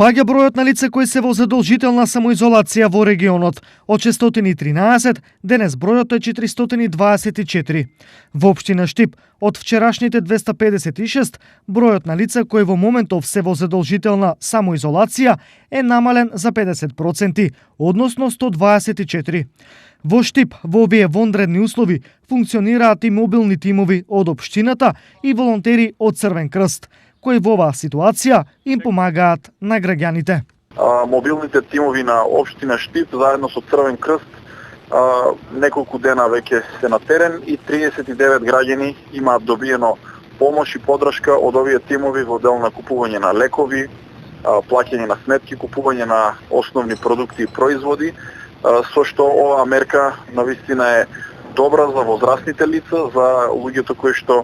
Паѓа бројот на лица кои се во задолжителна самоизолација во регионот. Од 613, денес бројот е 424. Во општина Штип, од вчерашните 256, бројот на лица кои во моментов се во задолжителна самоизолација е намален за 50%, односно 124. Во Штип, во овие вонредни услови, функционираат и мобилни тимови од општината и волонтери од Црвен крст, кои во оваа ситуација им помагаат на граѓаните. Мобилните тимови на општина Штип заедно со Црвен крст неколку дена веќе се на терен и 39 граѓани имаат добиено помош и поддршка од овие тимови во дел на купување на лекови, плаќање на сметки, купување на основни продукти и производи, со што оваа мерка навистина е добра за возрастните лица, за луѓето кои што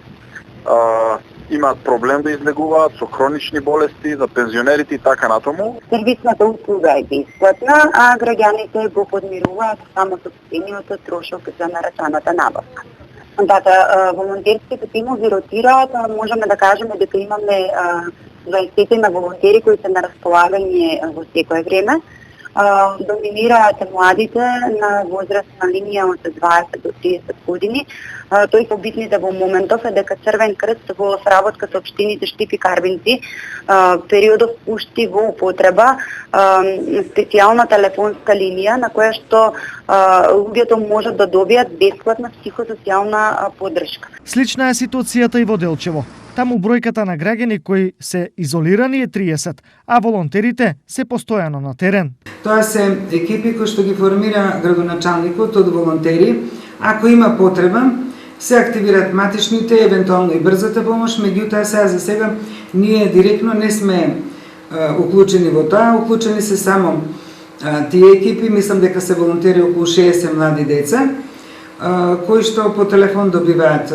имаат проблем да излегуваат со хронични болести, за пензионерите и така натаму. Сервисната услуга е бесплатна, а граѓаните го подмируваат само собствениот трошок за нарачаната набавка. Волонтерските тимови ротираат, можеме да кажеме дека имаме 20 волонтери кои се на располагање во секое време. Доминираат младите на возрастна линија од 20 до 30 години. Тој побитните во моментов е дека Црвен крст во сработка со општините Штип и Карбинци периодов пушти во употреба специјална телефонска линија на која што луѓето можат да добијат бесплатна психосоцијална поддршка. Слична е ситуацијата и во Делчево. Таму бројката на граѓани кои се изолирани е 30, а волонтерите се постојано на терен. Тоа се екипи кои што ги формира градоначалникот од волонтери. Ако има потреба, се активираат матичните, евентуално и брзата помош, меѓутоа за сега ние директно не сме уклучени во тоа, уклучени се само тие екипи, мислам дека се волонтери околу 60 млади деца, кои што по телефон добиваат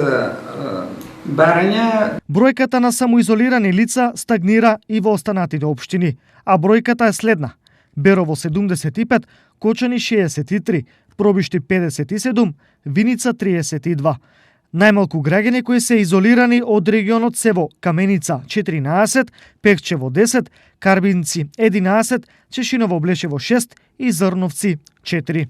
барања. Бројката на самоизолирани лица стагнира и во останатите општини, а бројката е следна: Берово 75, Кочани 63, Пробишти 57, Виница 32. Најмалку граѓани кои се изолирани од регионот се во Каменица 14, Пекчево 10, Карбинци 11, Чешиново Блешево 6 и Зрновци 4.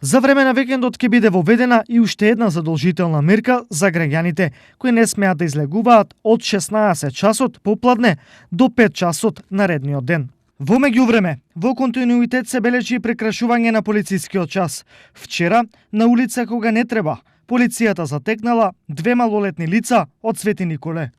За време на викендот ќе биде воведена и уште една задолжителна мерка за граѓаните кои не смеат да излегуваат од 16 часот попладне до 5 часот наредниот ден. Во меѓувреме, во континуитет се бележи прекрашување на полицискиот час. Вчера, на улица кога не треба, полицијата затекнала 2 малолетни лица од Свети Николе.